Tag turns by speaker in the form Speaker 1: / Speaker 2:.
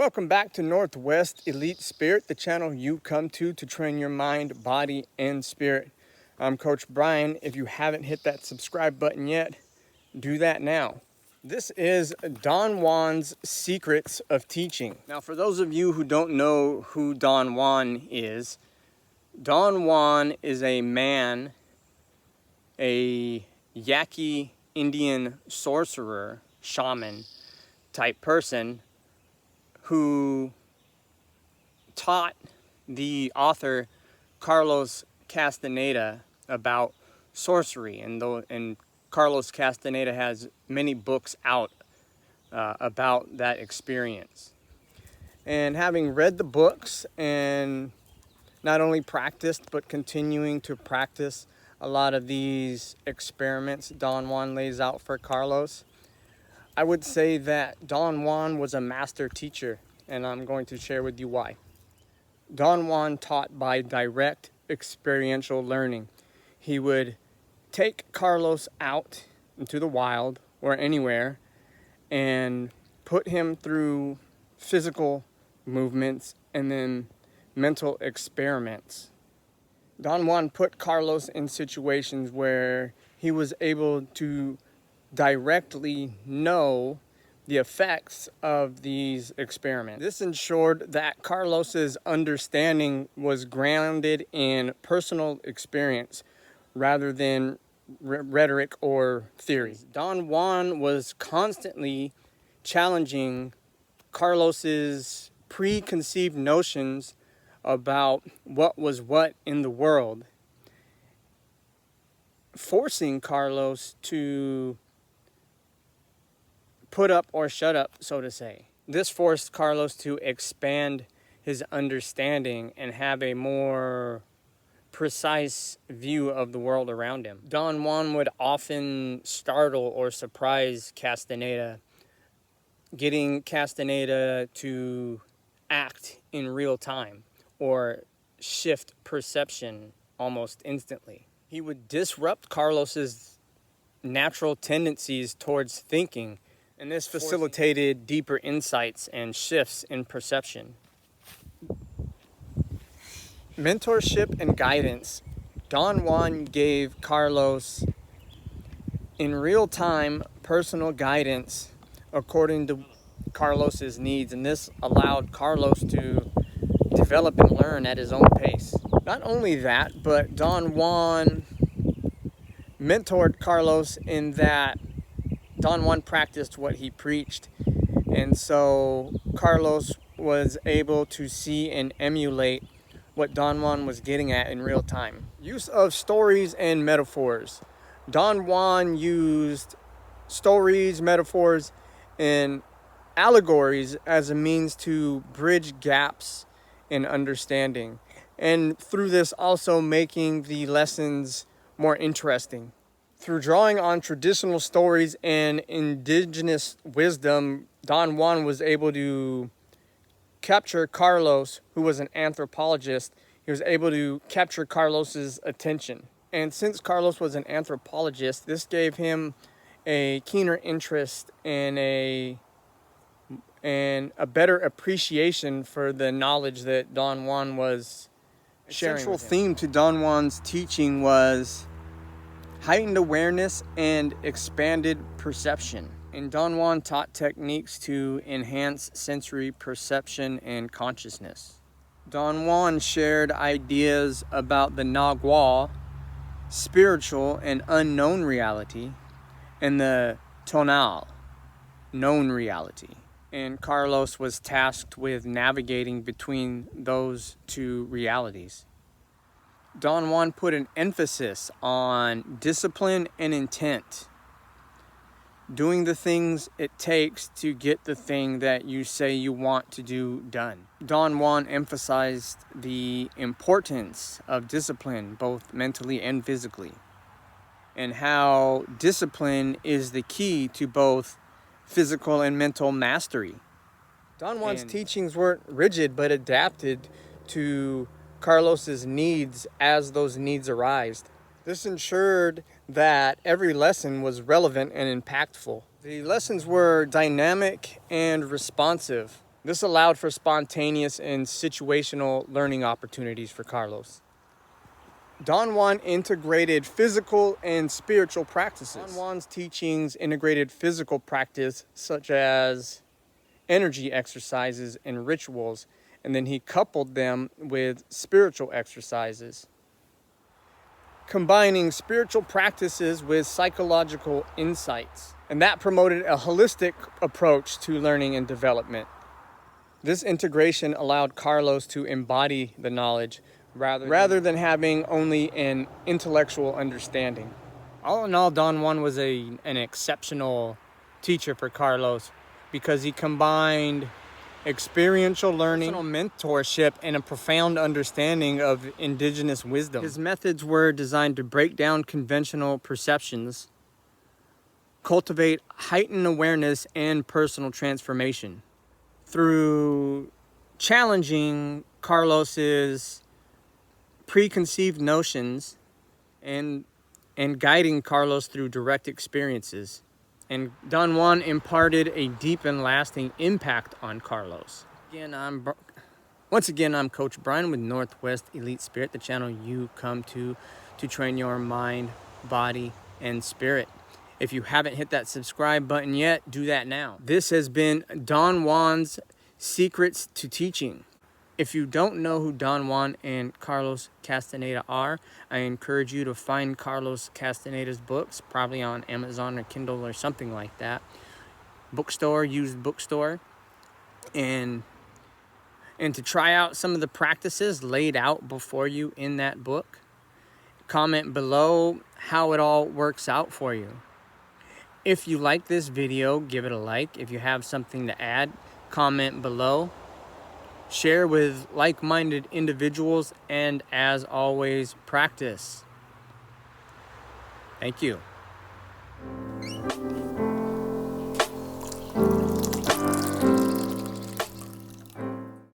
Speaker 1: Welcome back to Northwest Elite Spirit, the channel you come to train your mind, body, and spirit. I'm Coach Brian. If you haven't hit that subscribe button yet, do that now. This is Don Juan's Secrets of Teaching. Now, for those of you who don't know who Don Juan is a man, a Yaqui Indian sorcerer, shaman type person who taught the author Carlos Castaneda about sorcery, and Carlos Castaneda has many books out about that experience. And having read the books and not only practiced but continuing to practice a lot of these experiments Don Juan lays out for Carlos, I would say that Don Juan was a master teacher, and I'm going to share with you why. Don Juan taught by direct experiential learning. He would take Carlos out into the wild or anywhere and put him through physical movements and then mental experiments. Don Juan put Carlos in situations where he was able to directly know the effects of these experiments. This ensured that Carlos's understanding was grounded in personal experience rather than rhetoric or theory. Don Juan was constantly challenging Carlos's preconceived notions about what was what in the world, forcing Carlos to put up or shut up, so to say. This forced Carlos to expand his understanding and have a more precise view of the world around him. Don Juan would often startle or surprise Castaneda, getting Castaneda to act in real time or shift perception almost instantly. He would disrupt Carlos's natural tendencies towards thinking, and this facilitated deeper insights and shifts in perception. Mentorship and guidance. Don Juan gave Carlos, in real time, personal guidance according to Carlos's needs, and this allowed Carlos to develop and learn at his own pace. Not only that, but Don Juan mentored Carlos in that Don Juan practiced what he preached, and so Carlos was able to see and emulate what Don Juan was getting at in real time. Use of stories and metaphors. Don Juan used stories, metaphors, and allegories as a means to bridge gaps in understanding, and through this also making the lessons more interesting. Through drawing on traditional stories and indigenous wisdom, Don Juan was able to capture Carlos, who was an anthropologist. He was able to capture Carlos's attention. And since Carlos was an anthropologist, this gave him a keener interest and a better appreciation for the knowledge that Don Juan was sharing. The central theme to Don Juan's teaching was heightened awareness and expanded perception. And Don Juan taught techniques to enhance sensory perception and consciousness. Don Juan shared ideas about the Nagual, spiritual and unknown reality, and the tonal, known reality. And Carlos was tasked with navigating between those two realities. Don Juan put an emphasis on discipline and intent, doing the things it takes to get the thing that you say you want to do done. Don Juan emphasized the importance of discipline, both mentally and physically, and how discipline is the key to both physical and mental mastery. Don Juan's teachings weren't rigid but adapted to Carlos's needs as those needs arised. This ensured that every lesson was relevant and impactful. The lessons were dynamic and responsive. This allowed for spontaneous and situational learning opportunities for Carlos. Don Juan integrated physical and spiritual practices. Don Juan's teachings integrated physical practice such as energy exercises and rituals, and then he coupled them with spiritual exercises, combining spiritual practices with psychological insights. And that promoted a holistic approach to learning and development. This integration allowed Carlos to embody the knowledge rather than having only an intellectual understanding. All in all, Don Juan was an exceptional teacher for Carlos because he combined experiential learning, personal mentorship, and a profound understanding of indigenous wisdom. His methods were designed to break down conventional perceptions, cultivate heightened awareness, and personal transformation. Through challenging Carlos's preconceived notions and guiding Carlos through direct experiences. And Don Juan imparted a deep and lasting impact on Carlos. Once again, I'm Coach Brian with Northwest Elite Spirit, the channel you come to train your mind, body, and spirit. If you haven't hit that subscribe button yet, do that now. This has been Don Juan's Secrets to Teaching. If you don't know who Don Juan and Carlos Castaneda are, I encourage you to find Carlos Castaneda's books, probably on Amazon or Kindle or something like that. Bookstore, used bookstore. And to try out some of the practices laid out before you in that book. Comment below how it all works out for you. If you like this video, give it a like. If you have something to add, comment below. Share with like-minded individuals, and as always, practice. Thank you.